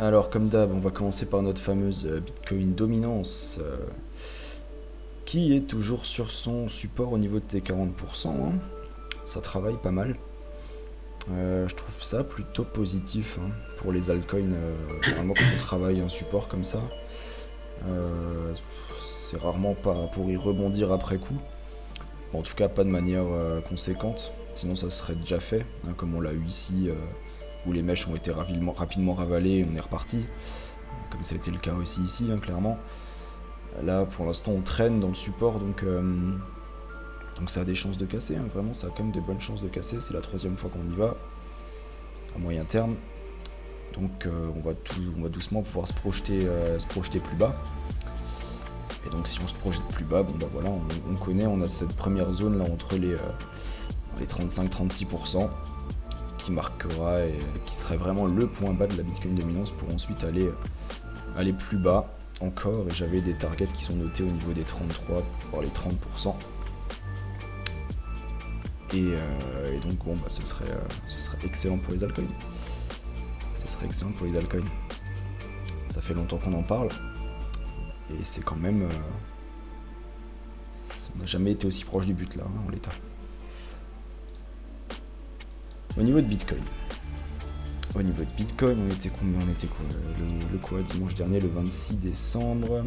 Alors comme d'hab, on va commencer par notre fameuse Bitcoin dominance qui est toujours sur son support au niveau de tes 40%, hein. Ça travaille pas mal. Je trouve ça plutôt positif, hein, pour les altcoins. Normalement quand on travaille un support comme ça, euh, c'est rarement pas pour y rebondir après coup. Bon, en tout cas pas de manière conséquente, sinon ça serait déjà fait, hein, comme on l'a eu ici, où les mèches ont été rapidement ravalées et on est reparti, comme ça a été le cas aussi ici, hein, clairement. Là pour l'instant on traîne dans le support, donc ça a des chances de casser, hein, vraiment ça a quand même de bonnes chances de casser, c'est la troisième fois qu'on y va, à moyen terme. Donc on va doucement pouvoir se projeter plus bas. Et donc si on se projette plus bas, bon bah voilà, on connaît, on a cette première zone là entre les 35-36% qui marquera et qui serait vraiment le point bas de la Bitcoin dominance pour ensuite aller plus bas encore. Et j'avais des targets qui sont notés au niveau des 33 voire les 30%. Et donc bon bah ce serait excellent pour les altcoins. Ce serait excellent pour les altcoins. Ça fait longtemps qu'on en parle. Et c'est quand même... on n'a jamais été aussi proche du but là, hein, en l'état. Au niveau de Bitcoin, on était combien? On était quoi le quoi dimanche dernier, le 26 décembre.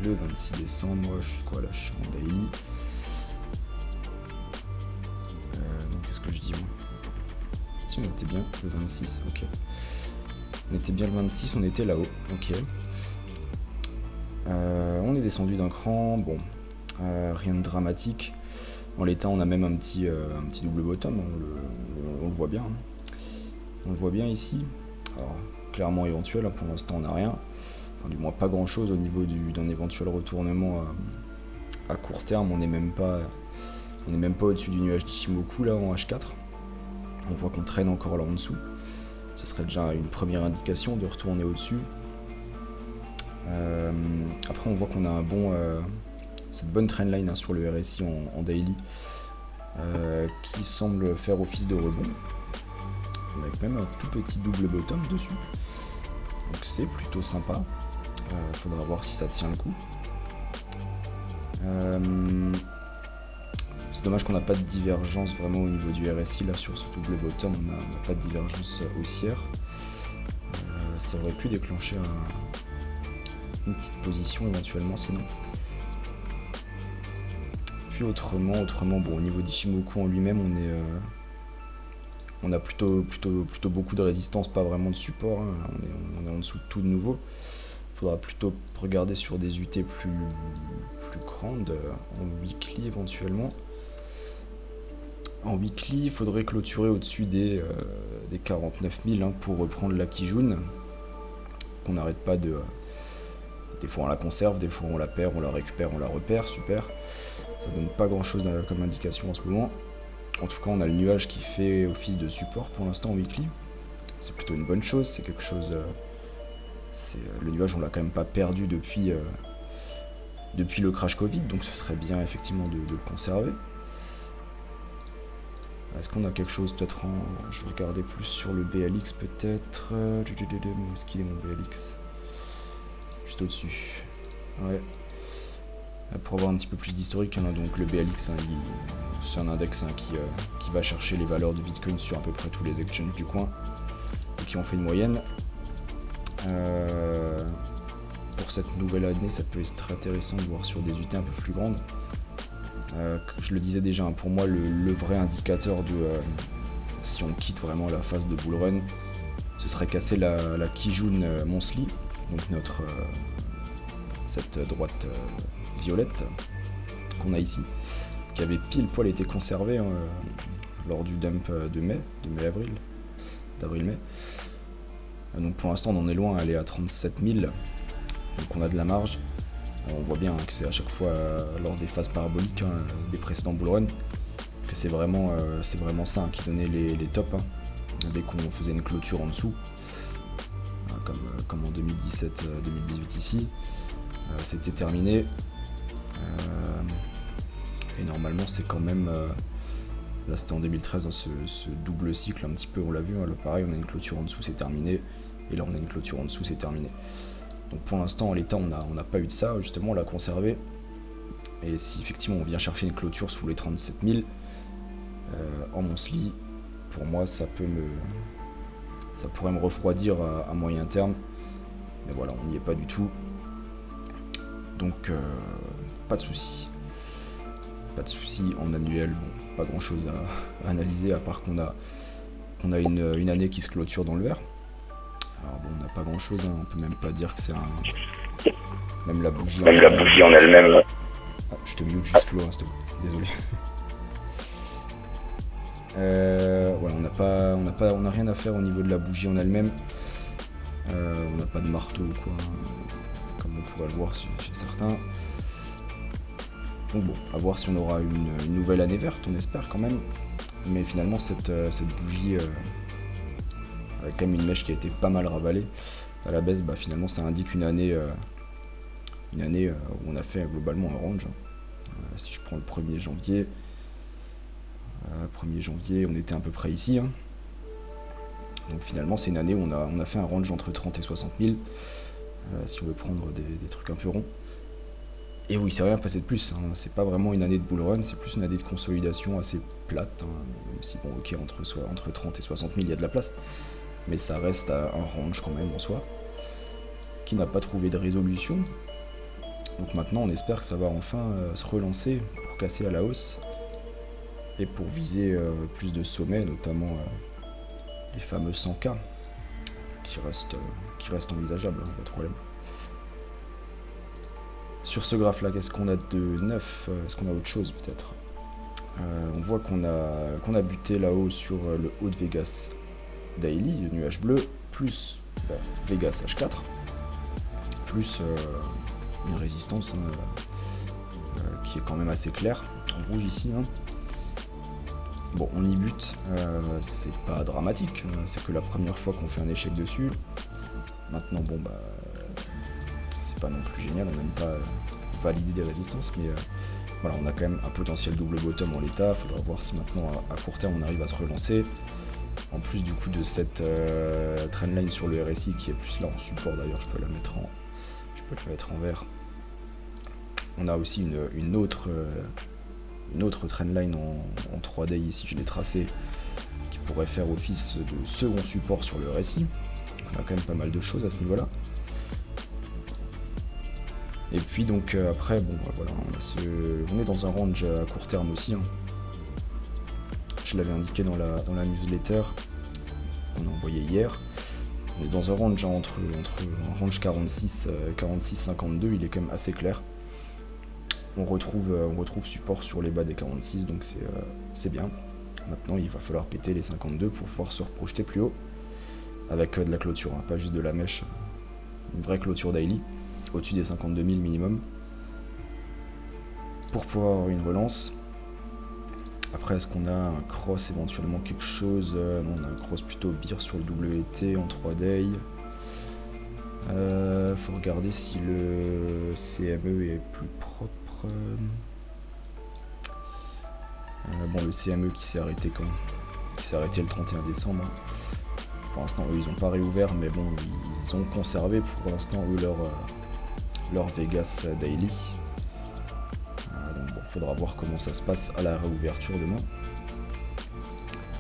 Le 26 décembre, je suis quoi là? Je suis en daily. Donc qu'est-ce que je dis moi? Si on était bien le 26, ok. On était bien le 26, on était là-haut, ok. On est descendu d'un cran, bon, rien de dramatique. En l'état, on a même un petit double bottom, on le voit bien. Hein. On le voit bien ici. Alors, clairement éventuel, hein, pour l'instant on n'a rien. Enfin, du moins pas grand chose au niveau d'un éventuel retournement à court terme. On n'est même pas au-dessus du nuage d'Ichimoku là en H4. On voit qu'on traîne encore là en dessous. Ce serait déjà une première indication de retourner au-dessus. Après on voit qu'on a cette bonne trendline, hein, sur le RSI en daily, qui semble faire office de rebond, avec même un tout petit double bottom dessus, donc c'est plutôt sympa. Faudra voir si ça tient le coup. C'est dommage qu'on n'a pas de divergence vraiment au niveau du RSI là sur ce double bottom, on n'a pas de divergence haussière. Ça aurait pu déclencher une petite position éventuellement sinon. Puis autrement bon, au niveau d'Ichimoku en lui-même, on a plutôt beaucoup de résistance, pas vraiment de support, hein. On est en dessous de tout de nouveau. Il faudra plutôt regarder sur des UT plus grandes, en weekly éventuellement. En weekly, il faudrait clôturer au-dessus des 49 000, hein, pour reprendre la Kijun. On n'arrête pas de... Des fois on la conserve, des fois on la perd, on la récupère, on la repère, super. Ça donne pas grand chose comme indication en ce moment. En tout cas on a le nuage qui fait office de support pour l'instant en weekly. C'est plutôt une bonne chose, c'est quelque chose... le nuage on l'a quand même pas perdu depuis le crash Covid, donc ce serait bien effectivement de le conserver. Est-ce qu'on a quelque chose peut-être je vais regarder plus sur le BLX peut-être. Où est-ce qu'il est mon BLX? Juste au-dessus. Ouais. Pour avoir un petit peu plus d'historique, hein, donc le BLX, hein, c'est un index, hein, qui va chercher les valeurs de Bitcoin sur à peu près tous les exchanges du coin, et qui ont fait une moyenne. Pour cette nouvelle année, ça peut être très intéressant de voir sur des UT un peu plus grandes. Je le disais déjà, hein, pour moi le vrai indicateur de si on quitte vraiment la phase de bull run, ce serait casser la Kijun Monthly, donc cette droite violette qu'on a ici, qui avait pile poil été conservée, hein, lors du dump d'avril-mai. Donc pour l'instant on en est loin, elle est à 37 000, donc on a de la marge. On voit bien, hein, que c'est à chaque fois lors des phases paraboliques, hein, des précédents bull run, que c'est vraiment ça, hein, qui donnait les tops, hein, dès qu'on faisait une clôture en dessous, comme en 2017-2018 ici. C'était terminé, et normalement c'est quand même là c'était en 2013, hein, ce double cycle un petit peu, on l'a vu, hein, là, pareil on a une clôture en dessous, c'est terminé, et là on a une clôture en dessous, c'est terminé. Donc pour l'instant en l'état on n'a pas eu de ça, justement on l'a conservé, et si effectivement on vient chercher une clôture sous les 37 000 en monthly, pour moi ça pourrait me refroidir à moyen terme, mais voilà, on n'y est pas du tout, donc pas de soucis. Pas de soucis en annuel, bon, pas grand chose à analyser à part qu'on a une année qui se clôture dans le vert. Alors bon, on n'a pas grand chose, hein, on peut même pas dire que c'est un... Même la bougie en elle-même. Ah, je te mute juste Flo, hein, désolé. Ouais, on n'a rien à faire au niveau de la bougie en elle-même. On n'a pas de marteau ou quoi, comme on pourrait le voir chez certains. Donc bon, à voir si on aura une nouvelle année verte, on espère quand même. Mais finalement cette bougie avec quand même une mèche qui a été pas mal ravalée à la baisse, bah finalement ça indique une année où on a fait globalement un range. Si je prends le 1er janvier, on était à peu près ici. Hein. Donc finalement c'est une année où on a fait un range entre 30 et 60 000, si on veut prendre des trucs un peu ronds. Et oui, c'est rien passé de plus, hein. C'est pas vraiment une année de bull run, c'est plus une année de consolidation assez plate, hein. Même si bon ok, entre 30 et 60 000 il y a de la place, mais ça reste un range quand même en soi, qui n'a pas trouvé de résolution. Donc maintenant on espère que ça va enfin se relancer pour casser à la hausse, et pour viser plus de sommets, notamment les fameux 100K, qui restent envisageables, hein, pas de problème. Sur ce graphe là, qu'est-ce qu'on a de neuf? Est-ce qu'on a autre chose peut-être? On voit qu'on a buté là-haut sur le haut de Vegas Daily, le nuage bleu, plus Vegas H4, plus une résistance qui est quand même assez claire, en rouge ici. Hein. Bon, on y bute, c'est pas dramatique, c'est que la première fois qu'on fait un échec dessus. Maintenant, bon bah... c'est pas non plus génial, on n'a même pas validé des résistances, mais voilà, on a quand même un potentiel double bottom en l'état. Faudra voir si maintenant à court terme on arrive à se relancer. En plus du coup de cette trendline sur le RSI qui est plus là en support, d'ailleurs je peux la mettre en vert. On a aussi une autre trendline en 3D ici, je l'ai tracé, qui pourrait faire office de second support sur le RSI. On a quand même pas mal de choses à ce niveau-là. Et puis donc après, bon voilà, on est dans un range à court terme aussi. Hein. Je l'avais indiqué dans la newsletter qu'on a envoyé hier. On est dans un range entre un range 46-52, il est quand même assez clair. On retrouve support sur les bas des 46, donc c'est bien. Maintenant il va falloir péter les 52 pour pouvoir se reprojeter plus haut. Avec de la clôture, hein, pas juste de la mèche, une vraie clôture daily. Au-dessus des 52 000 minimum pour pouvoir avoir une relance. Après, est-ce qu'on a un cross éventuellement quelque chose? Non, on a un cross plutôt beer sur le WT en 3 day. Faut regarder si le CME est plus propre. Bon, le CME qui s'est arrêté le 31 décembre. Pour l'instant, eux, ils n'ont pas réouvert, mais bon, ils ont conservé pour l'instant eux leur Vegas Daily. Donc bon, faudra voir comment ça se passe à la réouverture demain.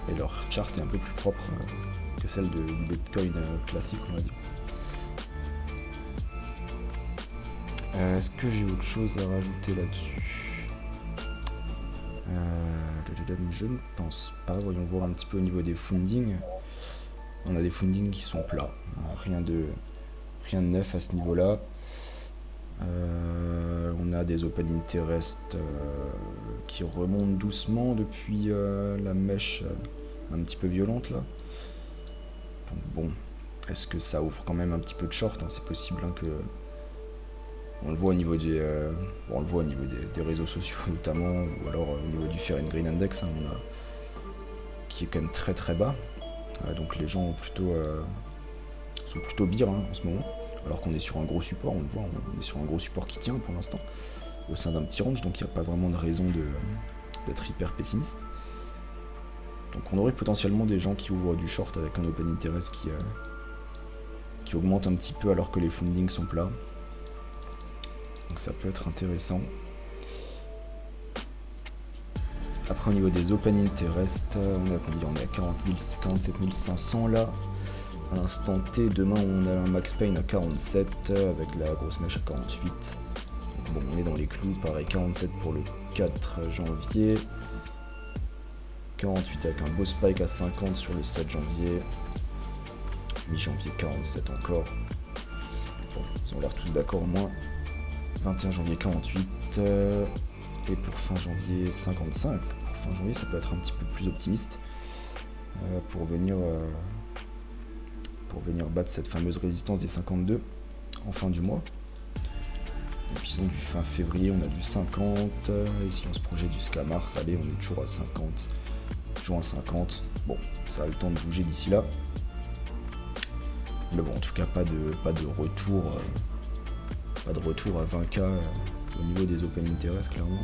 Et leur chart est un peu plus propre que celle du Bitcoin classique, on va dire. Est-ce que j'ai autre chose à rajouter là-dessus? Je ne pense pas. Voyons voir un petit peu au niveau des fundings. On a des fundings qui sont plats. Rien de neuf à ce niveau-là. On a des open interest qui remontent doucement depuis la mèche un petit peu violente là. Donc bon, est-ce que ça ouvre quand même un petit peu de short, hein? C'est possible hein, que on le voit au niveau des réseaux sociaux notamment, ou alors au niveau du Fear and Green Index, hein, qui est quand même très très bas. Donc les gens sont plutôt beer hein, en ce moment. Alors qu'on est sur un gros support, on le voit, on est sur un gros support qui tient pour l'instant, au sein d'un petit range, donc il n'y a pas vraiment de raison d'être hyper pessimiste. Donc on aurait potentiellement des gens qui ouvrent du short avec un open interest qui augmente un petit peu alors que les fundings sont plats. Donc ça peut être intéressant. Après au niveau des open interest, on est à combien? On est à 47 500 là. À l'instant T, demain on a un max pain à 47 avec la grosse mèche à 48. Donc bon, on est dans les clous, pareil 47 pour le 4 janvier. 48 avec un beau spike à 50 sur le 7 janvier. Mi-janvier 47 encore. Bon, ils ont l'air tous d'accord au moins. 21 janvier 48. Et pour fin janvier 55. Pour fin janvier ça peut être un petit peu plus optimiste. Pour venir battre cette fameuse résistance des 52 en fin du mois. Et puis sinon du fin février on a du 50. Et si on se projette jusqu'à mars, allez, on est toujours à 50. Juin 50. Bon, ça a le temps de bouger d'ici là. Mais bon, en tout cas, pas de retour à 20K au niveau des open interest, clairement.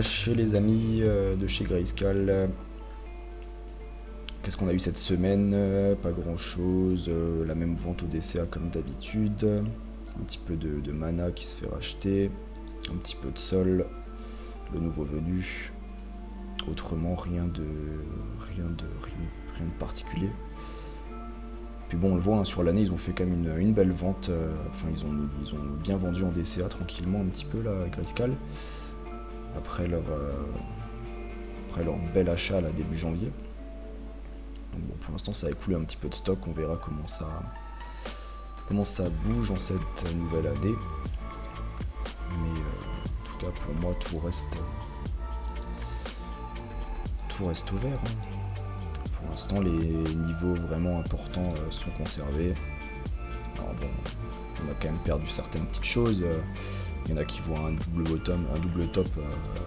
Chez les amis de chez Grayscale, qu'est-ce qu'on a eu cette semaine? Pas grand chose, la même vente au DCA comme d'habitude, un petit peu de mana qui se fait racheter, un petit peu de sol, le nouveau venu, autrement rien de particulier. Puis bon, on le voit, hein, sur l'année ils ont fait quand même une belle vente, enfin ils ont bien vendu en DCA tranquillement un petit peu là avec Grayscale, après leur bel achat là début janvier. Donc bon, pour l'instant ça a écoulé un petit peu de stock, on verra comment ça bouge en cette nouvelle année. Mais en tout cas pour moi tout reste ouvert, hein. Pour l'instant les niveaux vraiment importants sont conservés. Alors bon, on a quand même perdu certaines petites choses. Il y en a qui voient un double top,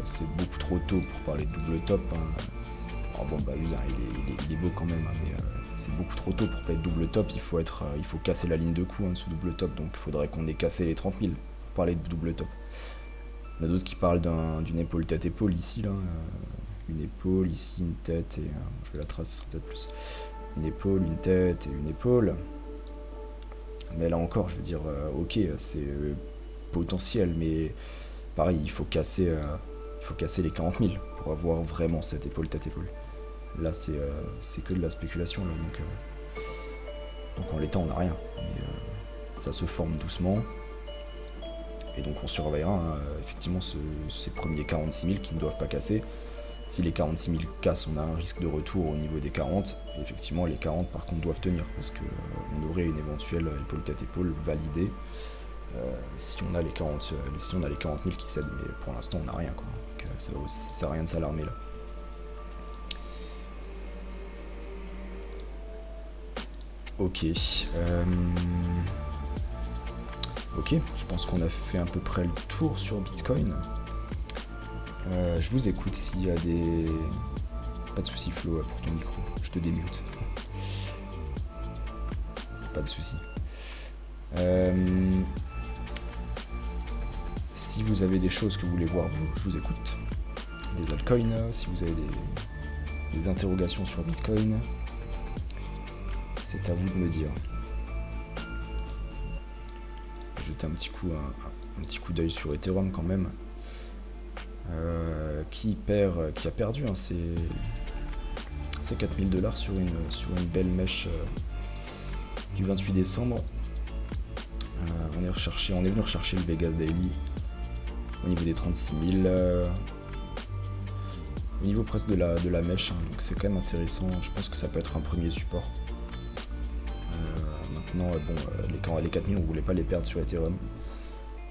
c'est beaucoup trop tôt pour parler de double top, hein. Alors bon bah oui, hein, il est beau quand même, hein, mais c'est beaucoup trop tôt pour parler de double top. Il faut casser la ligne de coup, hein, sous double top, donc il faudrait qu'on ait cassé les 30 000 pour parler de double top. Il y en a d'autres qui parlent d'une épaule tête-épaule ici là. Une épaule, ici une tête, et je vais la tracer, ce sera peut-être plus. Une épaule, une tête et une épaule. Mais là encore, je veux dire, ok, c'est potentiel, mais pareil, il faut casser les 40 000 pour avoir vraiment cette épaule, tête-épaule. Là, c'est que de la spéculation, là, donc en l'état, on n'a rien. Mais, ça se forme doucement. Et donc on surveillera, hein, effectivement ces premiers 46 000 qui ne doivent pas casser. Si les 46 000 cassent, on a un risque de retour au niveau des 40. Et effectivement, les 40 par contre doivent tenir parce qu'on aurait une éventuelle épaule tête épaule validée si on a les 40 000 qui cèdent. Mais pour l'instant, on n'a rien, quoi. Donc ça sert à rien de s'alarmer là. Ok. Ok, je pense qu'on a fait à peu près le tour sur Bitcoin. Je vous écoute s'il y a des... Pas de soucis Flo pour ton micro, je te démute. Pas de soucis. Si vous avez des choses que vous voulez voir, je vous écoute. Des altcoins, si vous avez des interrogations sur Bitcoin, c'est à vous de me dire. Jeter un petit coup d'œil sur Ethereum quand même. Qui a perdu, hein, ses 4000 $ sur une belle mèche du 28 décembre. On est venu rechercher le Vegas Daily au niveau des 36 000, au niveau presque de la mèche, hein, donc c'est quand même intéressant. Je pense que ça peut être un premier support. Maintenant, bon, les 4000 on voulait pas les perdre sur Ethereum.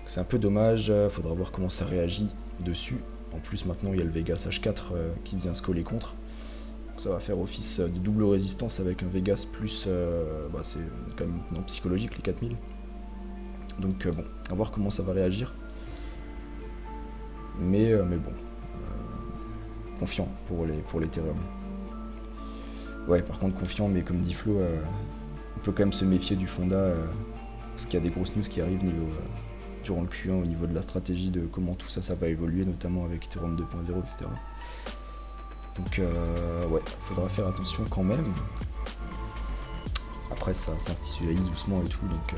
C'est un peu dommage, faudra voir comment ça réagit dessus. En plus maintenant il y a le Vegas H4 qui vient se coller contre. Donc ça va faire office de double résistance avec un Vegas plus... c'est quand même non psychologique les 4000. Donc bon, à voir comment ça va réagir. Mais bon, confiant pour l'Ethereum. Ouais, par contre confiant, mais comme dit Flo, on peut quand même se méfier du Fonda parce qu'il y a des grosses news qui arrivent durant le Q1 au niveau de la stratégie de comment tout ça va évoluer, notamment avec Ethereum 2.0, etc. Donc ouais, faudra faire attention quand même. Après ça s'institutionnalise doucement et tout, donc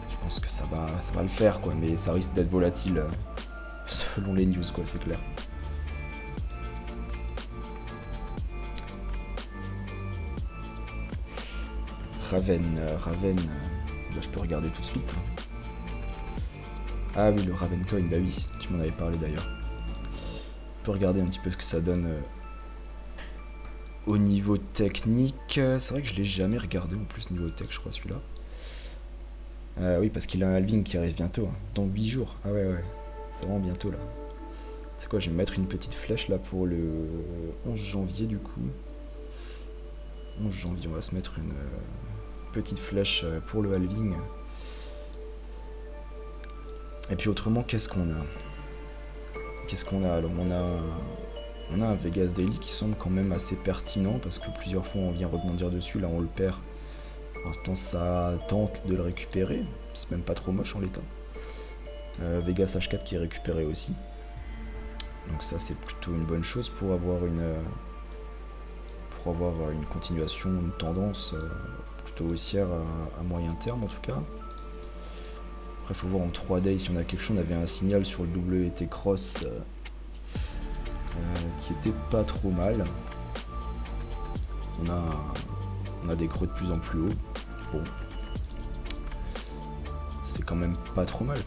je pense que ça va le faire quoi, mais ça risque d'être volatile selon les news quoi, c'est clair. Raven, bah, je peux regarder tout de suite. Ah oui, le Raven Coin, bah oui, tu m'en avais parlé d'ailleurs. On peut regarder un petit peu ce que ça donne au niveau technique. C'est vrai que je l'ai jamais regardé en plus niveau tech, je crois, celui-là. Oui, parce qu'il a un halving qui arrive bientôt, hein, dans 8 jours. Ah ouais, c'est vraiment bientôt là. C'est quoi, je vais me mettre une petite flèche là pour le 11 janvier du coup. 11 janvier, on va se mettre une petite flèche pour le halving. Et puis autrement, qu'est-ce qu'on a Alors on a un Vegas Daily qui semble quand même assez pertinent parce que plusieurs fois on vient rebondir dessus, là on le perd. Pour l'instant ça tente de le récupérer, c'est même pas trop moche en l'état. Vegas H4 qui est récupéré aussi. Donc ça c'est plutôt une bonne chose pour avoir une continuation, une tendance plutôt haussière à moyen terme en tout cas. Après il faut voir en 3D si on a quelque chose, on avait un signal sur le WT Cross qui était pas trop mal. On a des creux de plus en plus haut. Bon. C'est quand même pas trop mal.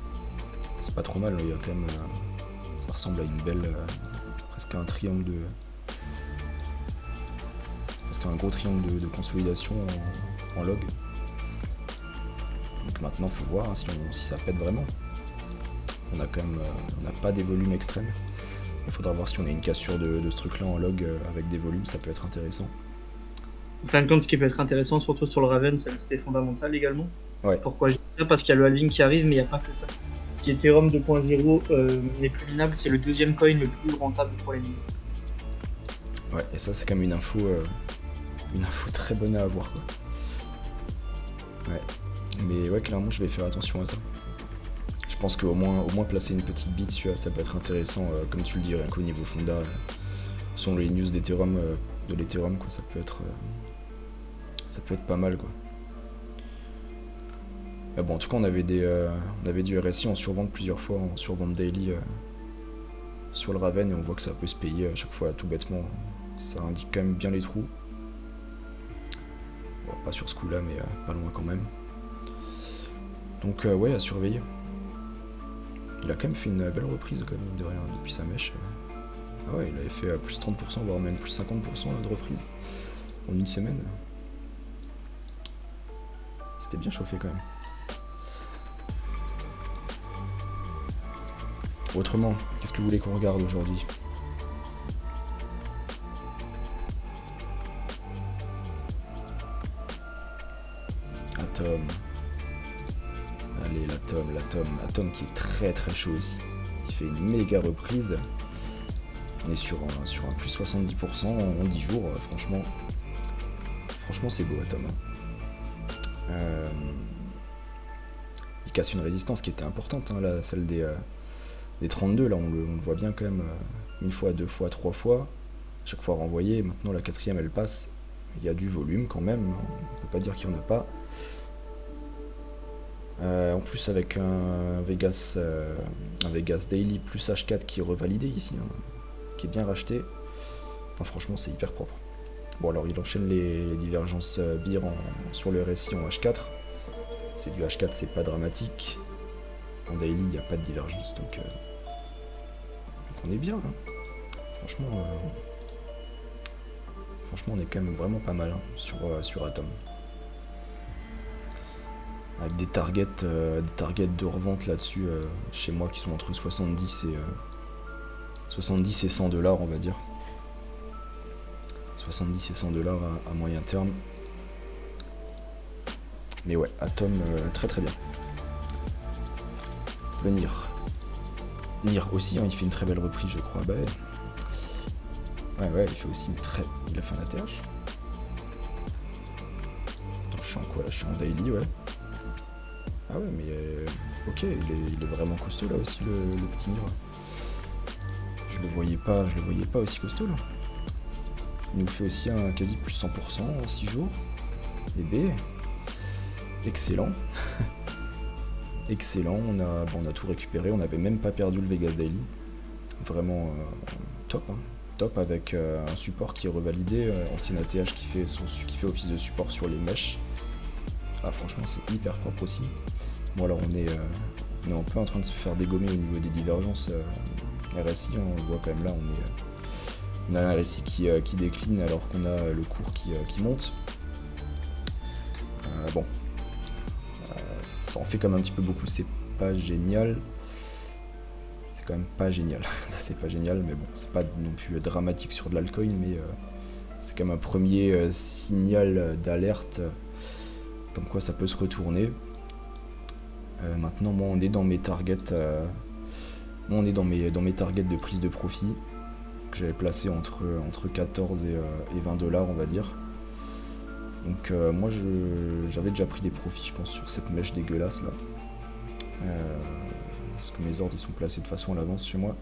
C'est pas trop mal, il y a quand même. Ça ressemble à une belle. Presque un triangle de. Presque un gros triangle de consolidation en log. Donc maintenant faut voir hein, si ça pète vraiment. On a quand même. On n'a pas des volumes extrêmes. Il faudra voir si on a une cassure de ce truc là en log avec des volumes, ça peut être intéressant. En fin de compte, ce qui peut être intéressant, surtout sur le Raven, c'est l'aspect fondamental également. Ouais. Pourquoi je dis ça? Parce qu'il y a le halving qui arrive, mais il n'y a pas que ça. Si Ethereum 2.0 n'est plus minable, c'est le deuxième coin le plus rentable pour les mines. Ouais, et ça c'est quand même une info très bonne à avoir quoi. Ouais. Mais ouais, clairement je vais faire attention à ça. Je pense qu'au moins placer une petite bit dessus, ça peut être intéressant, comme tu le dis, rien qu'au niveau fonda. Sont les news d'Ethereum, de l'Ethereum quoi, ça peut être pas mal quoi. Mais bon, en tout cas on avait du RSI en survente plusieurs fois, en survente daily sur le Raven, et on voit que ça peut se payer à chaque fois tout bêtement. Ça indique quand même bien les trous. Bon, pas sur ce coup là, mais pas loin quand même. Donc ouais, à surveiller. Il a quand même fait une belle reprise quand même de rien depuis sa mèche. Ah ouais, il avait fait plus 30%, voire même plus 50% de reprise en une semaine. C'était bien chauffé quand même. Autrement, qu'est-ce que vous voulez qu'on regarde aujourd'hui? Atom. Allez, l'Atom qui est très très chaud aussi. Il fait une méga reprise. On est sur un plus 70% en 10 jours, franchement c'est beau Atom. Il casse une résistance qui était importante, hein, là, celle des 32, là on le voit bien quand même, une fois, deux fois, trois fois, chaque fois renvoyé. Maintenant la quatrième elle passe, il y a du volume quand même, on peut pas dire qu'il n'y en a pas. En plus avec un Vegas Daily plus H4 qui est revalidé ici, hein, qui est bien racheté. Enfin, franchement c'est hyper propre. Bon alors il enchaîne les divergences BIR sur le RSI en H4. C'est du H4, c'est pas dramatique. En daily il n'y a pas de divergence, donc on est bien. Hein. Franchement on est quand même vraiment pas mal hein, sur Atom. Avec des targets de revente là-dessus chez moi qui sont entre 70 et 100 dollars on va dire. 70 et 100 dollars à moyen terme. Mais ouais, Atom très très bien. Le NIR aussi, hein, il fait une très belle reprise je crois. Bah ouais, il fait aussi il a fait un ATH. Attends, je suis en quoi là? Je suis en daily, ouais. Ah ouais, mais ok, il est vraiment costaud là aussi le petit NIR. Je le voyais pas aussi costaud là. Il nous fait aussi un quasi plus 100% en 6 jours. et B. Excellent. Excellent, on a tout récupéré, on n'avait même pas perdu le Vegas Daily. Vraiment top, hein. Top avec un support qui est revalidé, ancien ATH qui fait office de support sur les mèches. Ah, franchement, c'est hyper propre aussi. Bon, alors on est un peu en train de se faire dégommer au niveau des divergences RSI. On voit quand même là, on a un RSI qui décline alors qu'on a le cours qui monte. Bon, ça en fait quand même un petit peu beaucoup, c'est pas génial. C'est quand même pas génial. Ça, c'est pas génial, mais bon, c'est pas non plus dramatique sur de l'altcoin, mais c'est quand même un premier signal d'alerte comme quoi ça peut se retourner. Maintenant, moi, on est dans mes targets. On est dans mes targets de prise de profit que j'avais placé entre 14 et 20 $, on va dire. Donc moi j'avais déjà pris des profits, je pense, sur cette mèche dégueulasse là. Parce que mes ordres ils sont placés de façon à l'avance chez moi.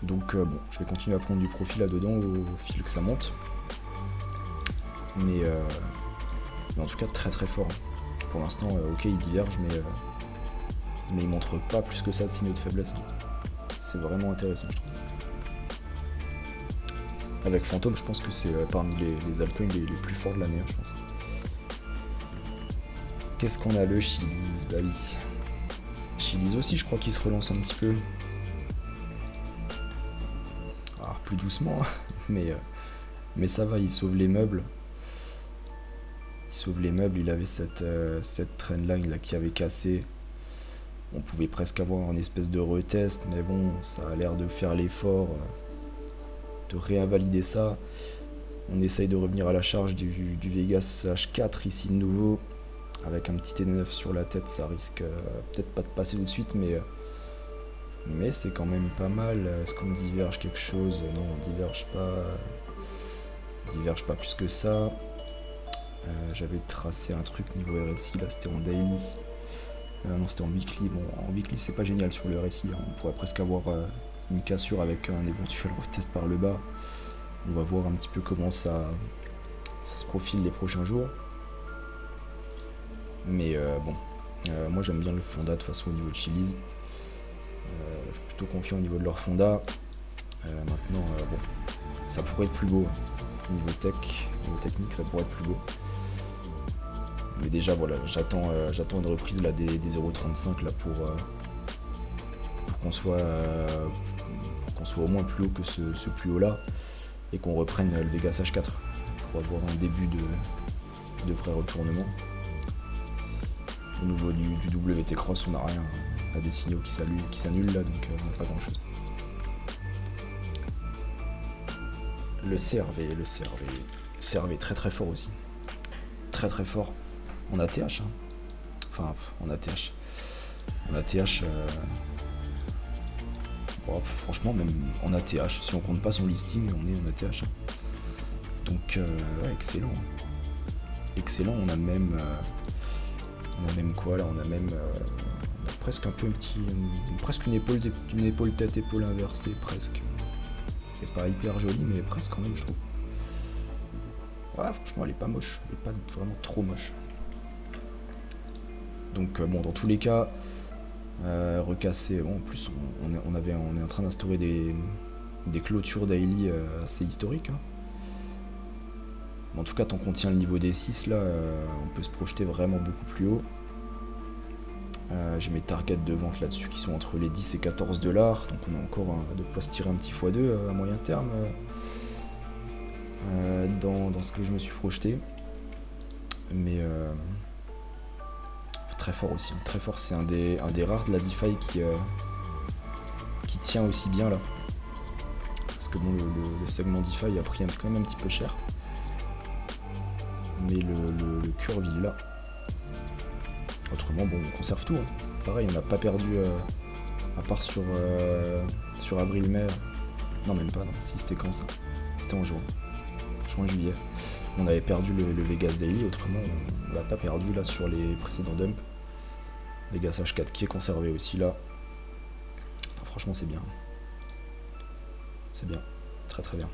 Donc bon, je vais continuer à prendre du profit là-dedans au fil que ça monte. Mais en tout cas très très fort. Pour l'instant, ok, il diverge, mais il montre pas plus que ça de signaux de faiblesse. C'est vraiment intéressant, je trouve. Avec Phantom, je pense que c'est parmi les altcoins les plus forts de l'année, je pense. Qu'est-ce qu'on a? Le Chiliz, bah oui. Chiliz aussi, je crois qu'il se relance un petit peu. Alors, plus doucement, mais ça va, il sauve les meubles. Il avait cette trendline là qui avait cassé. On pouvait presque avoir une espèce de retest, mais bon, ça a l'air de faire l'effort de réinvalider ça. On essaye de revenir à la charge du Vegas H4 ici de nouveau. Avec un petit T9 sur la tête, ça risque peut-être pas de passer tout de suite, mais c'est quand même pas mal. Est-ce qu'on diverge quelque chose? Non, on diverge pas plus que ça. J'avais tracé un truc niveau RSI, là c'était en daily. Non, c'était en weekly. Bon, en weekly c'est pas génial sur le RSI, hein. On pourrait presque avoir une cassure avec un éventuel retest par le bas. On va voir un petit peu comment ça se profile les prochains jours. Mais bon, moi j'aime bien le fonda de toute façon au niveau de Chiliz. Je suis plutôt confiant au niveau de leur fonda. Maintenant, bon, ça pourrait être plus beau. Au niveau technique, ça pourrait être plus beau. Mais déjà voilà, j'attends une reprise là des 0,35 là pour qu'on soit au moins plus haut que ce plus haut là et qu'on reprenne le Vegas H4 pour avoir un début de vrai retournement. Au niveau du WT Cross, on n'a rien, on a des signaux qui s'annulent là, donc on n'a pas grand chose. Le CRV très très fort aussi, très très fort. En ATH, hein. Enfin en ATH. Bon, franchement, même en ATH, si on compte pas son listing, on est en ATH. Hein. Donc, ouais, excellent. Excellent, on a même quoi là? On a presque un peu presque une épaule tête épaule inversée, presque. C'est pas hyper joli, mais presque quand même, je trouve. Ouais, franchement, elle est pas moche, elle est pas vraiment trop moche. Donc bon, dans tous les cas, recasser. Bon, en plus, on est en train d'instaurer des clôtures daily assez historiques. Hein. Mais en tout cas, tant qu'on tient le niveau des 6 là, on peut se projeter vraiment beaucoup plus haut. J'ai mes targets de vente là-dessus qui sont entre les 10 et 14 $. Donc on a encore de quoi se tirer un petit x2 à moyen terme dans ce que je me suis projeté. Mais très fort aussi, très fort, c'est un des rares de la DeFi qui tient aussi bien là. Parce que bon, le segment DeFi a pris quand même un petit peu cher. Mais le curve il est là. Autrement, bon, on conserve tout. Hein. Pareil, on n'a pas perdu, à part sur avril-mai. Non, même pas, non. Si, c'était quand ça? C'était en juin-juillet. On avait perdu le Vegas Daily, autrement, on l'a pas perdu là sur les précédents dumps. Vegas H4 qui est conservé aussi là. Enfin, franchement, c'est bien. C'est bien. Très très bien.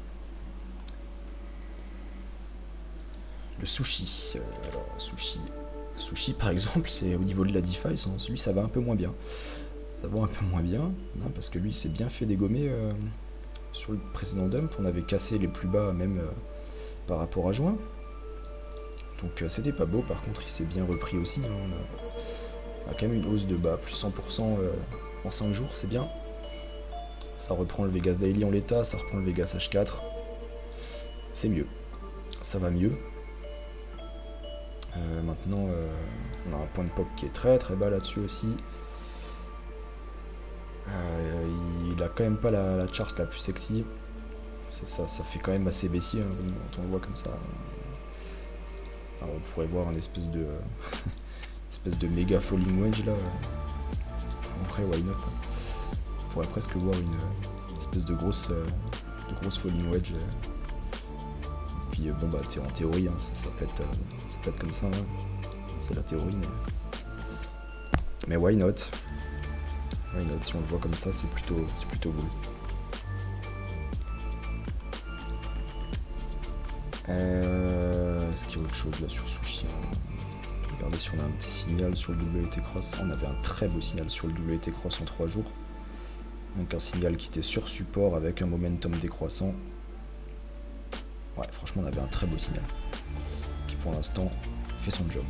Le sushi. Alors, sushi par exemple, c'est au niveau de la DeFi, lui ça va un peu moins bien. Ça va un peu moins bien, hein, parce que lui il s'est bien fait dégommer sur le précédent dump. On avait cassé les plus bas même par rapport à juin. Donc c'était pas beau, par contre il s'est bien repris aussi. Hein. On a quand même une hausse de bas, plus 100% en 5 jours, c'est bien. Ça reprend le Vegas Daily en l'état, ça reprend le Vegas H4. C'est mieux. Ça va mieux. Maintenant, on a un point de POC qui est très très bas là-dessus aussi. Il a quand même pas la chart la plus sexy. Ça fait quand même assez baissier hein, quand on le voit comme ça. Alors, on pourrait voir un espèce de espèce de méga falling wedge là. Après, why not hein. On pourrait presque voir une espèce de grosse falling wedge. Puis bon bah en théorie hein, ça peut être comme ça. Hein. C'est la théorie mais why not? Why not? Si on le voit comme ça, c'est plutôt cool. Est-ce qu'il y a autre chose là sur Sushi hein? Regardez si on a un petit signal sur le WT Cross. On avait un très beau signal sur le WT Cross en 3 jours. Donc un signal qui était sur support avec un momentum décroissant. Ouais, franchement, on avait un très beau signal qui pour l'instant fait son job.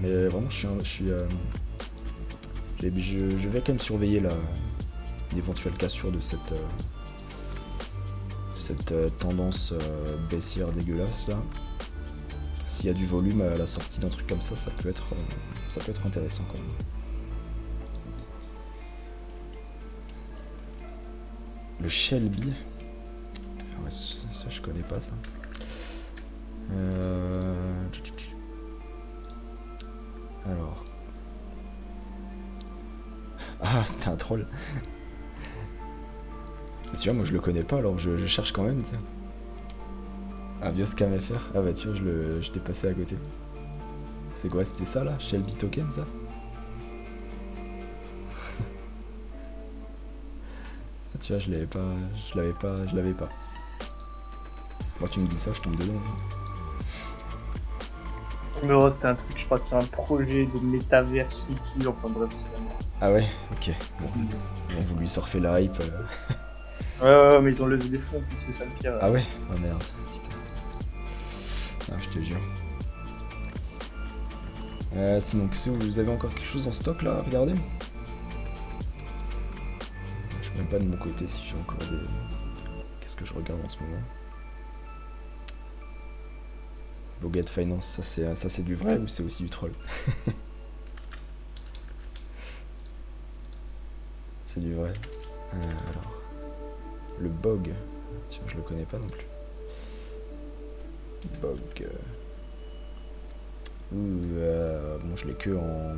Mais vraiment, je vais quand même surveiller l'éventuelle cassure de cette tendance baissière dégueulasse là. S'il y a du volume à la sortie d'un truc comme ça, ça peut être intéressant quand même. Le Shelby. Ouais, ça je connais pas ça. Alors. Ah, c'était un troll. Mais tu vois, moi je le connais pas, alors je cherche quand même. T'sais. Un vieux scam FR. Ah bah tu vois, je t'ai passé à côté. C'est quoi, c'était ça là? Shelby Token ça? Ah, tu vois, je l'avais pas. Moi tu me dis ça, je tombe dedans. Non, c'était un truc, je crois que c'est un projet de métaverse wiki, enfin bref. Ah ouais, ok. Bon, ils ont voulu surfer la hype. Ouais, mais ils ont levé des fonds, c'est ça le pire. Ah ouais? Oh merde, putain. Ah, je te jure. Sinon, vous avez encore quelque chose en stock là? Regardez. Je sais même pas de mon côté si j'ai encore des... Qu'est-ce que je regarde en ce moment? Bogat Finance, ça c'est du vrai ou c'est aussi du troll? C'est du vrai. Alors, le Bog, tiens, je le connais pas non plus. Bog. Bon, je l'ai que en.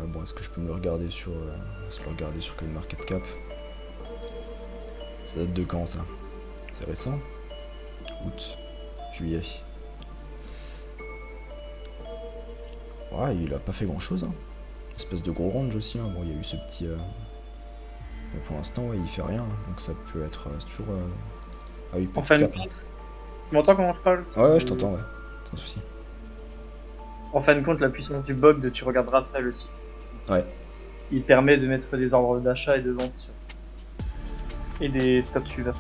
Bon, est-ce que je peux me le regarder sur, CoinMarketCap? Ça date de quand ça? C'est récent? Août, juillet. Ouais, il a pas fait grand chose. Hein. Espèce de gros range aussi. Hein. Bon, il y a eu ce petit. Mais pour l'instant, ouais, il fait rien. Hein. Donc ça peut être toujours. Ah oui, petit cap. Tu m'entends comment je parle? Ouais, je t'entends, ouais. Sans souci. En fin de compte, la puissance du bug, tu regarderas après le site. Ouais. Il permet de mettre des ordres d'achat et de vente et des stop suiveurs.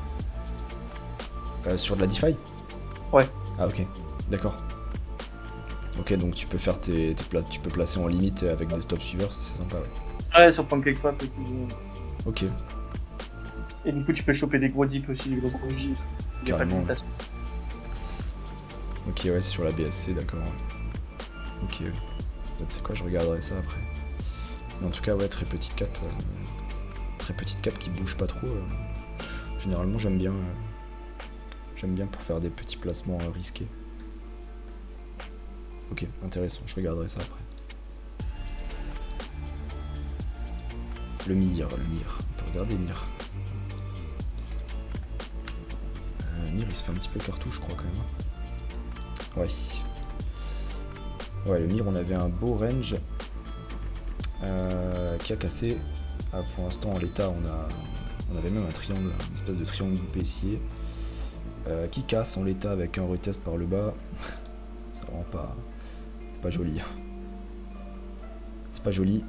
Sur de la DeFi? Ouais. Ah ok, d'accord. Ok, donc tu peux faire tu peux placer en limite avec des stop suiveurs, ça c'est sympa, ouais. Ouais, sur PancakeSwap et tout. Ok. Et du coup, tu peux choper des gros dips aussi, des gros projets. Carrément. Ok, ouais, c'est sur la BSC, d'accord. Ouais. Ok. Tu sais quoi, je regarderai ça après. Mais en tout cas, ouais, très petite cap. Très petite cap qui bouge pas trop. Généralement, j'aime bien. J'aime bien pour faire des petits placements risqués. Ok, intéressant, je regarderai ça après. Le MIR, on peut regarder MIR. MIR, il se fait un petit peu cartouche, je crois, quand même. Ouais. Ouais, le MIR, on avait un beau range qui a cassé. Pour l'instant, en l'état, on avait même un triangle, une espèce de triangle baissier. qui casse en l'état avec un retest par le bas. C'est vraiment pas joli. C'est pas joli.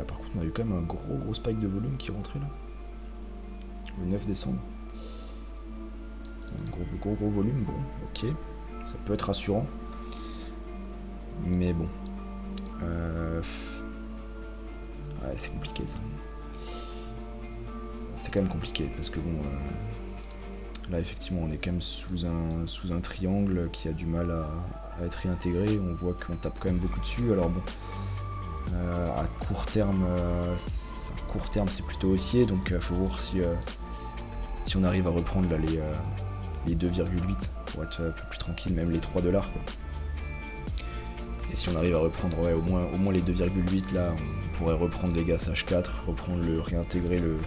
Par contre, on a eu quand même un gros spike de volume qui est rentré là. Le 9 décembre. Un gros volume, bon, ok. Ça peut être rassurant. Mais bon. Ouais, c'est compliqué ça. C'est quand même compliqué parce que bon. Là, effectivement, on est quand même sous un triangle qui a du mal à être réintégré. On voit qu'on tape quand même beaucoup dessus. Alors bon. À court terme, c'est plutôt haussier, donc faut voir si on arrive à reprendre là, les 2,8 pour être un peu plus tranquille, même les 3 $. Quoi. Et si on arrive à reprendre au moins les 2,8 là, on pourrait reprendre les gas H4, réintégrer le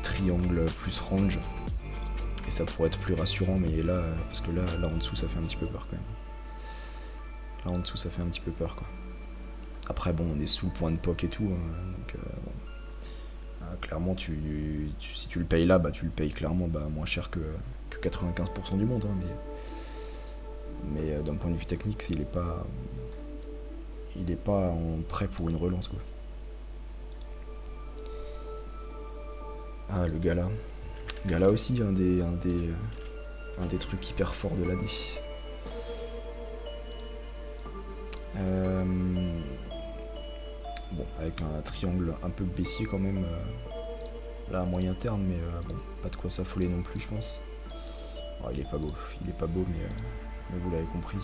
triangle plus range. Et ça pourrait être plus rassurant, mais là, parce que là en dessous ça fait un petit peu peur quand même. Là en dessous ça fait un petit peu peur quoi. Après bon, on est sous le point de POC et tout, hein, donc clairement si tu le payes là, bah tu le payes clairement moins cher que 95% du monde, hein, mais d'un point de vue technique, il est pas prêt pour une relance quoi. Ah, le Gala aussi, un des trucs hyper forts de l'année. Bon, avec un triangle un peu baissier quand même, là à moyen terme, mais bon, pas de quoi s'affoler non plus, je pense. Oh, il est pas beau, mais vous l'avez compris.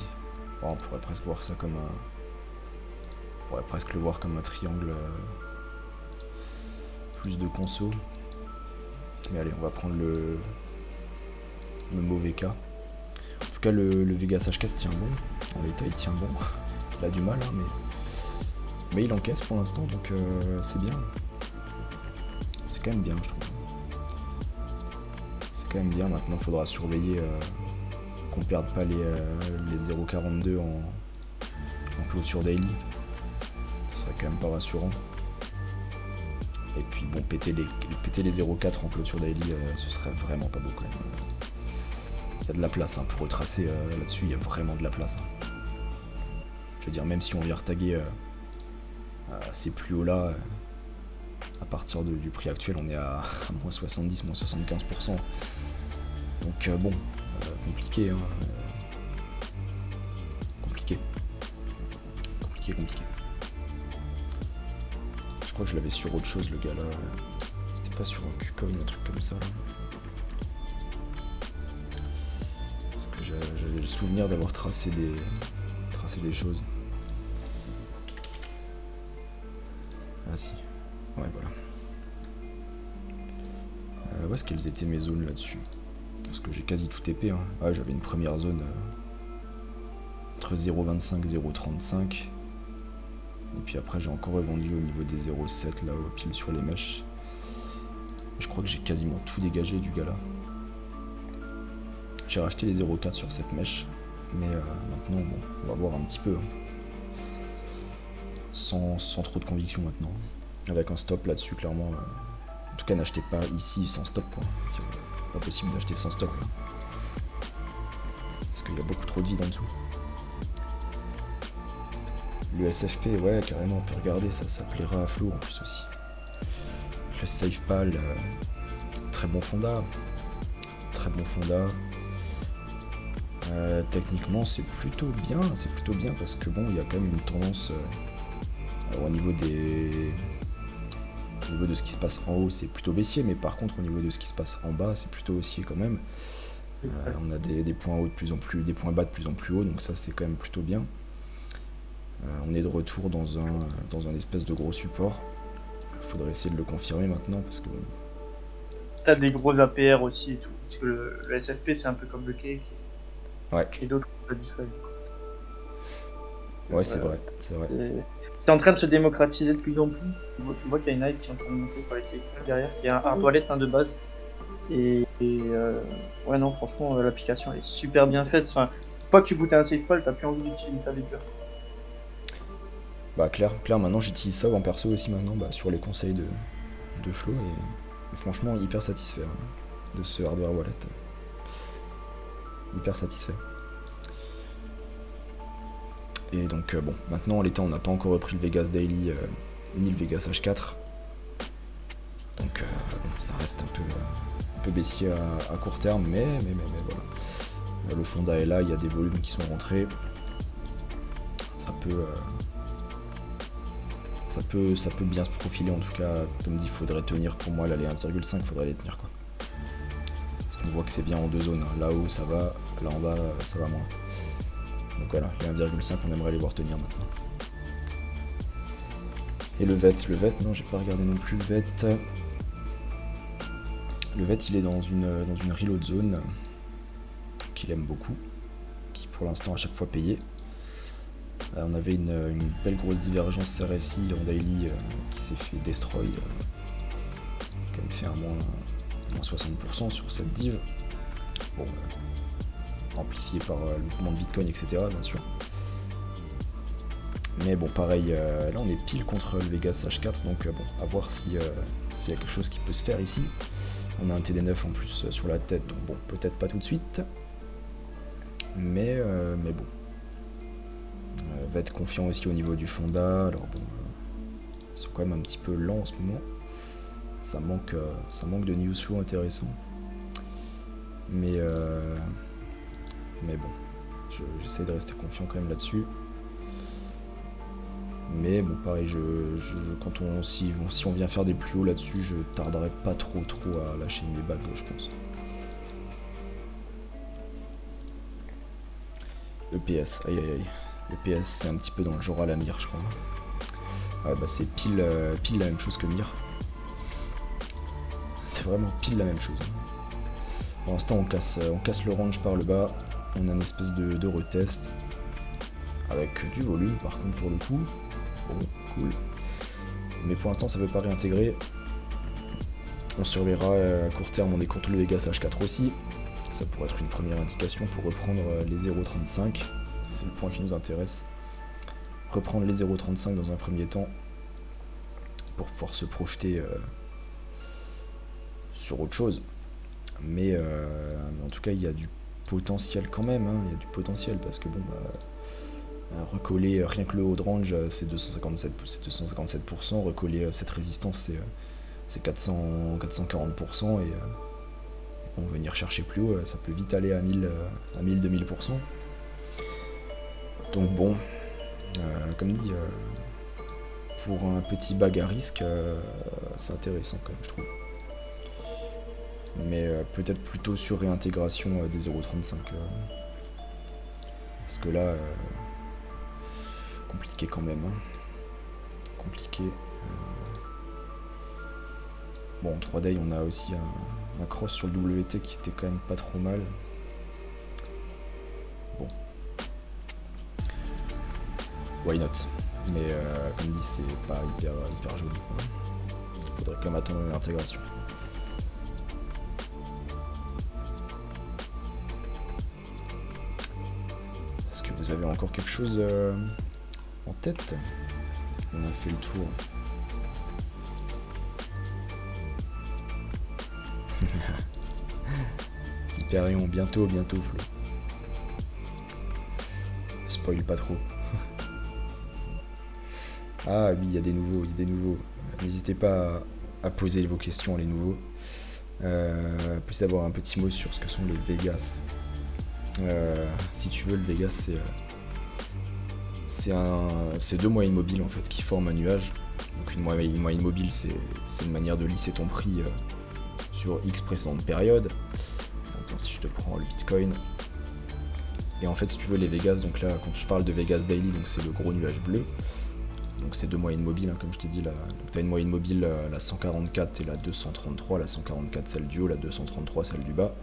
Bon, on pourrait presque voir ça comme on pourrait presque le voir comme un triangle plus de conso. Mais allez, on va prendre le mauvais cas. En tout cas, le Vegas H4 tient bon. En l'état, il tient bon. Il a du mal, hein, mais il encaisse pour l'instant, donc c'est bien. C'est quand même bien, je trouve. C'est quand même bien. Maintenant, il faudra surveiller qu'on perde pas les 0,42 en clôture daily. Ce serait quand même pas rassurant. Et puis bon, péter les 0,4 en clôture daily, ce serait vraiment pas beau quand même. Il y a de la place, hein, pour retracer là-dessus, il y a vraiment de la place. Hein. Je veux dire, même si on vient retaguer ces plus hauts là, à partir du prix actuel, on est à moins 70, moins 75%. Donc bon, compliqué, hein. Compliqué. Je crois que je l'avais sur autre chose, le gars là. C'était pas sur un Qcom, un truc comme ça. Là. Parce que j'avais le souvenir d'avoir tracé des choses. Ah si. Ouais, voilà. Où est-ce qu'elles étaient mes zones là-dessus? Parce que j'ai quasi tout épais. Hein. Ah, j'avais une première zone entre 0,25 et 0,35. Et puis après, j'ai encore revendu au niveau des 0,7 là, au pile sur les mèches. Je crois que j'ai quasiment tout dégagé du gars là. J'ai racheté les 0,4 sur cette mèche. Mais maintenant, bon, on va voir un petit peu. Hein. Sans trop de conviction maintenant. Avec un stop là-dessus, clairement. En tout cas, n'achetez pas ici sans stop, quoi. C'est pas possible d'acheter sans stop. Là. Parce qu'il y a beaucoup trop de vide en dessous. Le SFP, ouais, carrément, on peut regarder, ça plaira à Flo en plus aussi. Le SafePal, très bon fonda. Techniquement, c'est plutôt bien parce que bon, il y a quand même une tendance au niveau de ce qui se passe en haut, c'est plutôt baissier, mais par contre, au niveau de ce qui se passe en bas, c'est plutôt haussier quand même. On a des points hauts de plus en plus, des points bas de plus en plus hauts, donc ça, c'est quand même plutôt bien. On est de retour dans un espèce de gros support. Il faudrait essayer de le confirmer maintenant parce que. T'as des gros APR aussi et tout. Parce que le SFP, c'est un peu comme le cake. Ouais. Et d'autres pas du tout. Ouais, c'est vrai. C'est en train de se démocratiser de plus en plus. Tu vois qu'il y a une hype qui est en train de monter sur les séquences derrière. Il y a un hard wallet de base. Et ouais, non, franchement, l'application elle est super bien faite. Enfin, pas que tu goûtes un SafePal, t'as plus envie d'utiliser ta lecture. Bah clair, maintenant j'utilise ça en perso aussi maintenant sur les conseils de Flo et franchement hyper satisfait. Hein. de ce hardware wallet. Hyper satisfait. Et donc bon, maintenant en l'état on n'a pas encore repris le Vegas Daily ni le Vegas H4. Donc bon, ça reste un peu baissier à court terme, mais voilà. Le fonda est là, il y a des volumes qui sont rentrés. Ça peut bien se profiler, en tout cas, comme dit, il faudrait tenir pour moi, là les 1,5, faudrait les tenir quoi. Parce qu'on voit que c'est bien en deux zones, hein. Là haut ça va, là en bas ça va moins. Donc voilà, les 1,5 on aimerait les voir tenir maintenant. Et le VET, non j'ai pas regardé non plus le VET. Le VET il est dans une reload zone qu'il aime beaucoup, qui pour l'instant à chaque fois payé. On avait une belle grosse divergence RSI en daily qui s'est fait destroy, qui a fait un moins 60% sur cette div. Bon, amplifié par le mouvement de Bitcoin, etc. bien sûr. Mais bon, pareil, là on est pile contre le Vegas H4, donc bon, à voir s'il y a quelque chose qui peut se faire ici. On a un TD9 en plus sur la tête, donc bon, peut-être pas tout de suite. Mais bon. Va être confiant aussi au niveau du fonda. Alors bon, ils sont quand même un petit peu lents en ce moment. Ça manque de news flow intéressant. Mais bon, j'essaie de rester confiant quand même là-dessus. Mais bon, pareil, si on vient faire des plus hauts là-dessus, je tarderai pas trop à lâcher mes bagues, je pense. EPS, aïe. Le PS c'est un petit peu dans le genre à la mire je crois. Ouais, bah c'est pile la même chose que mire. C'est vraiment pile la même chose. Pour l'instant on casse le range par le bas. On a une espèce de retest. Avec du volume par contre pour le coup. Bon, cool. Mais pour l'instant ça ne veut pas réintégrer. On surveillera à court terme, on est contre le Vegas H4 aussi. Ça pourrait être une première indication pour reprendre les 0,35. C'est le point qui nous intéresse. Reprendre les 0,35 dans un premier temps pour pouvoir se projeter sur autre chose. Mais en tout cas, il y a du potentiel quand même. Hein. Il y a du potentiel parce que bon, recoller rien que le haut de range, c'est 257%. Recoller cette résistance, c'est 440%. Et bon, venir chercher plus haut, ça peut vite aller à 1000-2000%. Donc bon, comme dit, pour un petit bag à risque, c'est intéressant quand même, je trouve. Mais peut-être plutôt sur réintégration des 0,35. Parce que là, compliqué quand même. Hein. Compliqué. Bon, en 3D, on a aussi un cross sur le WT qui était quand même pas trop mal. Bon. Why not? Mais comme dit, c'est pas hyper joli. Il faudrait quand même attendre une intégration. Est-ce que vous avez encore quelque chose en tête? On a fait le tour. Hyperion, bientôt Flo. Spoil pas trop. Ah oui, il y a des nouveaux. N'hésitez pas à poser vos questions, les nouveaux. Plus avoir un petit mot sur ce que sont les Vegas. Si tu veux, le Vegas, c'est deux moyennes mobiles en fait qui forment un nuage. Donc une moyenne mobile, c'est une manière de lisser ton prix sur X précédente période. Attends, si je te prends le Bitcoin. Et en fait, si tu veux, les Vegas, donc là, quand je parle de Vegas Daily, donc c'est le gros nuage bleu. Donc c'est deux moyennes mobiles, hein, comme je t'ai dit, là. Tu as une moyenne mobile, la 144 et la 233, la 144 celle du haut, la 233 celle du bas.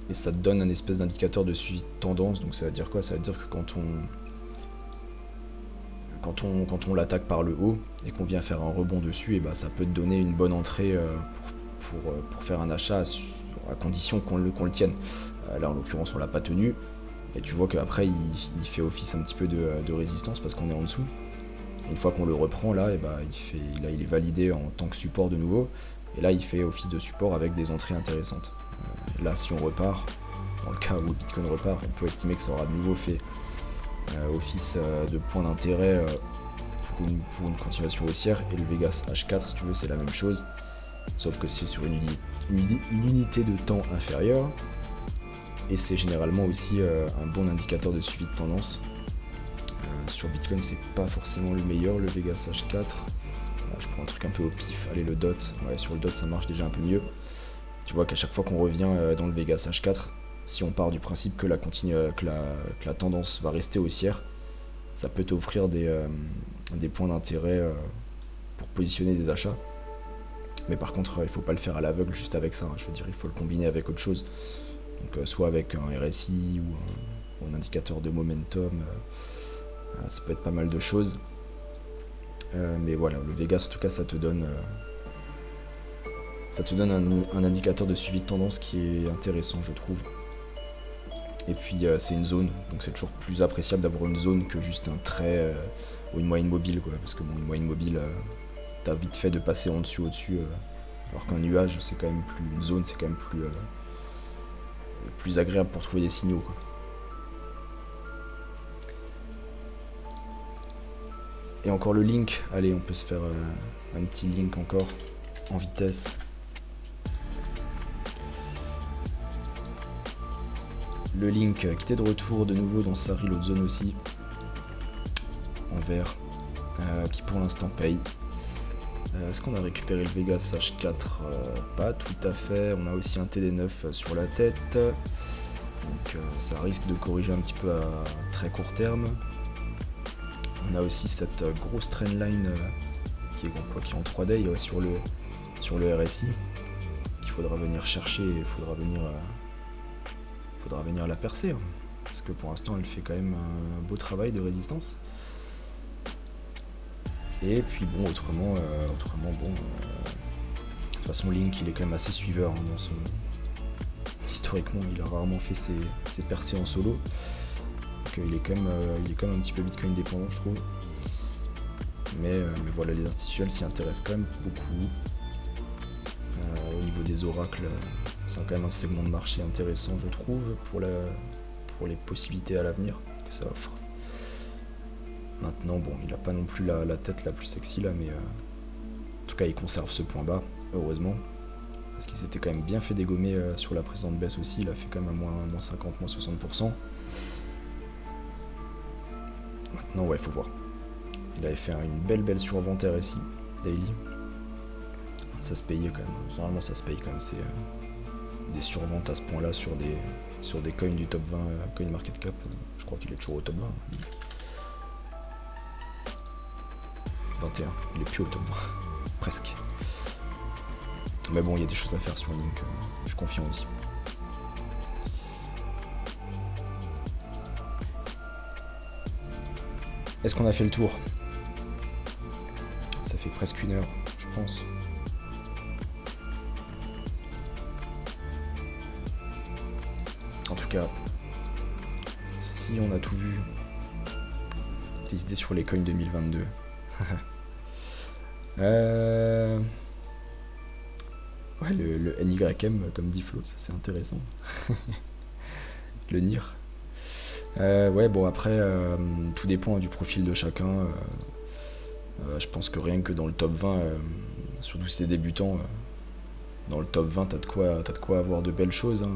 Et ça te donne un espèce d'indicateur de suivi de tendance. Donc ça veut dire quoi? Ça veut dire que quand on l'attaque par le haut et qu'on vient faire un rebond dessus, et bah, ça peut te donner une bonne entrée pour faire un achat à condition qu'on le tienne. Là en l'occurrence on l'a pas tenu. Et tu vois qu'après il fait office un petit peu de résistance parce qu'on est en dessous. Une fois qu'on le reprend, là, et bah, il est validé en tant que support de nouveau. Et là, il fait office de support avec des entrées intéressantes. Là, si on repart, dans le cas où Bitcoin repart, on peut estimer que ça aura de nouveau fait office de point d'intérêt pour une continuation haussière. Et le Vegas H4, si tu veux, c'est la même chose. Sauf que c'est sur une unité de temps inférieure. Et c'est généralement aussi un bon indicateur de suivi de tendance. Sur Bitcoin, c'est pas forcément le meilleur, le Vegas H4. Là, je prends un truc un peu au pif. Allez, le DOT. Ouais, sur le DOT, ça marche déjà un peu mieux. Tu vois qu'à chaque fois qu'on revient dans le Vegas H4, si on part du principe que la tendance va rester haussière, ça peut t'offrir des points d'intérêt pour positionner des achats. Mais par contre, il faut pas le faire à l'aveugle juste avec ça. Je veux dire, il faut le combiner avec autre chose. Donc, soit avec un RSI ou un indicateur de momentum. Ça peut être pas mal de choses. Mais voilà, le Vegas, en tout cas, ça te donne un indicateur de suivi de tendance qui est intéressant, je trouve. Et puis, c'est une zone, donc c'est toujours plus appréciable d'avoir une zone que juste un trait ou une moyenne mobile, quoi. Parce que bon, une moyenne mobile, t'as vite fait de passer en dessus, au-dessus. Alors qu'un nuage, c'est quand même plus. Une zone, c'est quand même plus agréable pour trouver des signaux, quoi. Et encore le link, allez, on peut se faire un petit link encore en vitesse. Le link qui était de retour de nouveau dans Sari, l'autre zone aussi, en vert, qui pour l'instant paye. Est-ce qu'on a récupéré le Vegas H4 Pas tout à fait, on a aussi un TD9 sur la tête, donc ça risque de corriger un petit peu à très court terme. On a aussi cette grosse trendline qui est en 3D sur le RSI qu'il faudra venir chercher et il faudra venir la percer, hein, parce que pour l'instant elle fait quand même un beau travail de résistance. Et puis bon, autrement bon, de toute façon Link il est quand même assez suiveur, hein, historiquement il a rarement fait ses percées en solo. Il est quand même un petit peu Bitcoin dépendant, je trouve. Mais voilà, les institutionnels s'y intéressent quand même beaucoup. Au niveau des oracles, c'est quand même un segment de marché intéressant, je trouve, pour les possibilités à l'avenir que ça offre. Maintenant, bon, il n'a pas non plus la tête la plus sexy là, mais en tout cas, il conserve ce point bas, heureusement. Parce qu'il s'était quand même bien fait dégommer sur la précédente baisse aussi. Il a fait quand même un moins 50, moins 60%. Maintenant, ouais, faut voir. Il avait fait une belle survente RSI daily. Ça se payait quand même. Généralement, ça se paye quand même. C'est des surventes à ce point-là sur des coins du top 20 coin market cap. Je crois qu'il est toujours au top 20. 21. Il est plus au top 20. Presque. Mais bon, il y a des choses à faire sur Link. Je suis confiant aussi. Est-ce qu'on a fait le tour? Ça fait presque 1 heure, je pense. En tout cas, si on a tout vu, des idées sur les coins 2022. Ouais, le NYM, comme dit Flo, ça c'est intéressant. Le NIR. Ouais, bon, après, tout dépend du profil de chacun. Je pense que rien que dans le top 20, surtout si t'es débutant, dans le top 20, t'as de quoi avoir de belles choses. Hein.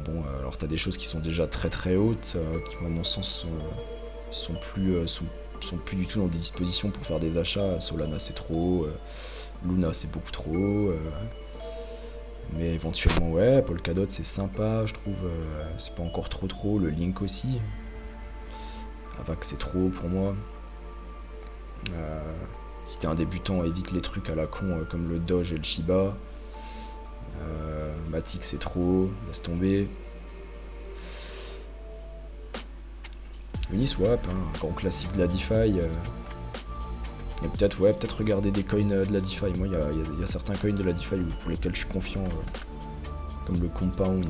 Bon, alors t'as des choses qui sont déjà très hautes, qui à mon sens sont plus du tout dans des dispositions pour faire des achats. Solana c'est trop haut, Luna c'est beaucoup trop haut. Mais éventuellement, ouais, Polkadot c'est sympa, je trouve, c'est pas encore trop, le Link aussi. Avax c'est trop haut pour moi. Si t'es un débutant, évite les trucs à la con comme le Doge et le Shiba. Matic c'est trop haut, laisse tomber. Uniswap, hein, un grand classique de la DeFi. Et peut-être regarder des coins de la DeFi. Moi, il y a certains coins de la DeFi pour lesquels je suis confiant, comme le Compound,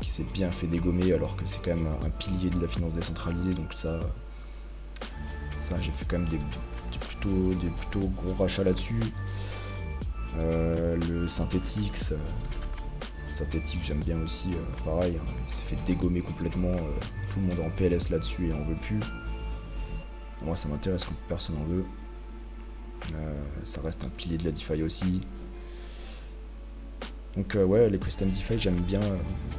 qui s'est bien fait dégommer, alors que c'est quand même un pilier de la finance décentralisée. Donc ça, Ça, j'ai fait quand même des plutôt gros rachats là-dessus. Le Synthetix, j'aime bien aussi, pareil, hein, il s'est fait dégommer complètement, tout le monde est en PLS là-dessus et en veut plus. Moi ça m'intéresse quand personne en veut. Ça reste un pilier de la DeFi aussi. Donc ouais, les custom DeFi j'aime bien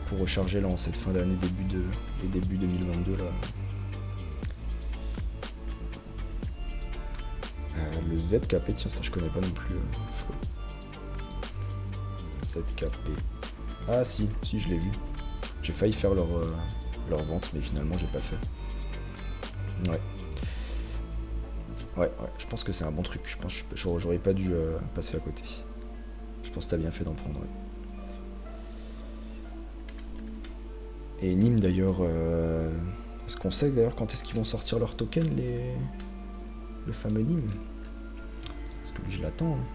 pour recharger là en cette fin d'année, début 2022 là. Le ZKP, tiens ça je connais pas non plus. ZKP. Ah si je l'ai vu. J'ai failli faire leur vente mais finalement j'ai pas fait. Ouais, je pense que c'est un bon truc. Je pense que j'aurais pas dû passer à côté. Je pense que t'as bien fait d'en prendre. Ouais. Et Nîmes d'ailleurs, est-ce qu'on sait d'ailleurs quand est-ce qu'ils vont sortir leur token, le fameux Nîmes? Parce que lui je l'attends. Hein.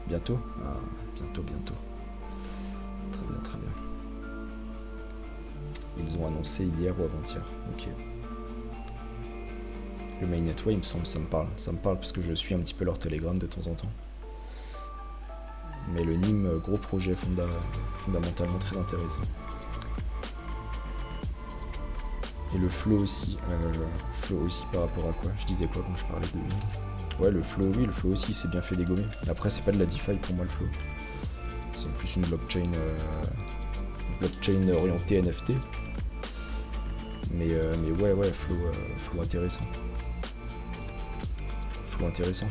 Bientôt. Ah, bientôt. Très bien. Ils ont annoncé hier ou avant-hier. Ok. Le mainnet, ouais, il me semble, ça me parle. Ça me parle parce que je suis un petit peu leur Telegram de temps en temps. Mais le Nîmes, gros projet fondamentalement très intéressant. Et le flow aussi. Flow aussi par rapport à quoi? Je disais quoi quand je parlais de... Ouais, le flow aussi, il s'est bien fait dégommer. Après, c'est pas de la DeFi pour moi, le flow. C'est plus une blockchain orientée NFT. Mais ouais, flow intéressant. Flow intéressant.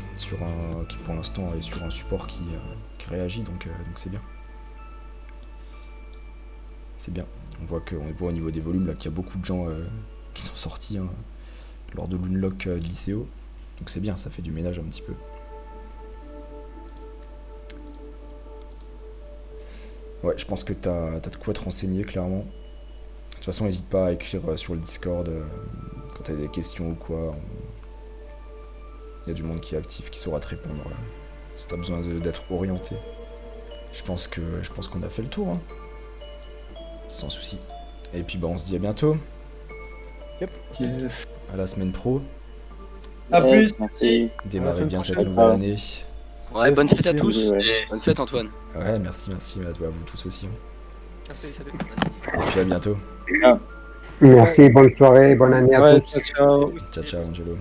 Qui pour l'instant est sur un support qui réagit, donc c'est bien. C'est bien. On voit au niveau des volumes là qu'il y a beaucoup de gens qui sont sortis hein, lors de l'unlock de l'ICO. Donc c'est bien, ça fait du ménage un petit peu. Ouais, je pense que t'as de quoi te renseigner clairement. De toute façon, n'hésite pas à écrire sur le Discord quand t'as des questions ou quoi. Il y a du monde qui est actif, qui saura te répondre si t'as besoin d'être orienté. Je pense qu'on a fait le tour. Hein. Sans souci. Et puis on se dit à bientôt. Yep. Yes. À la semaine pro. A plus. Merci. Démarrez bien cette nouvelle année. Ouais, bonne fête à Merci, tous. ouais. Bonne fête Antoine. Ouais, merci à toi, à vous tous aussi. Hein. Merci, salut. Et puis à bientôt. Merci, bonne soirée, bonne année à Ouais, tous. ciao. Ciao, Angelo.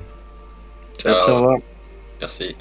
Ciao. Merci, au revoir. Merci.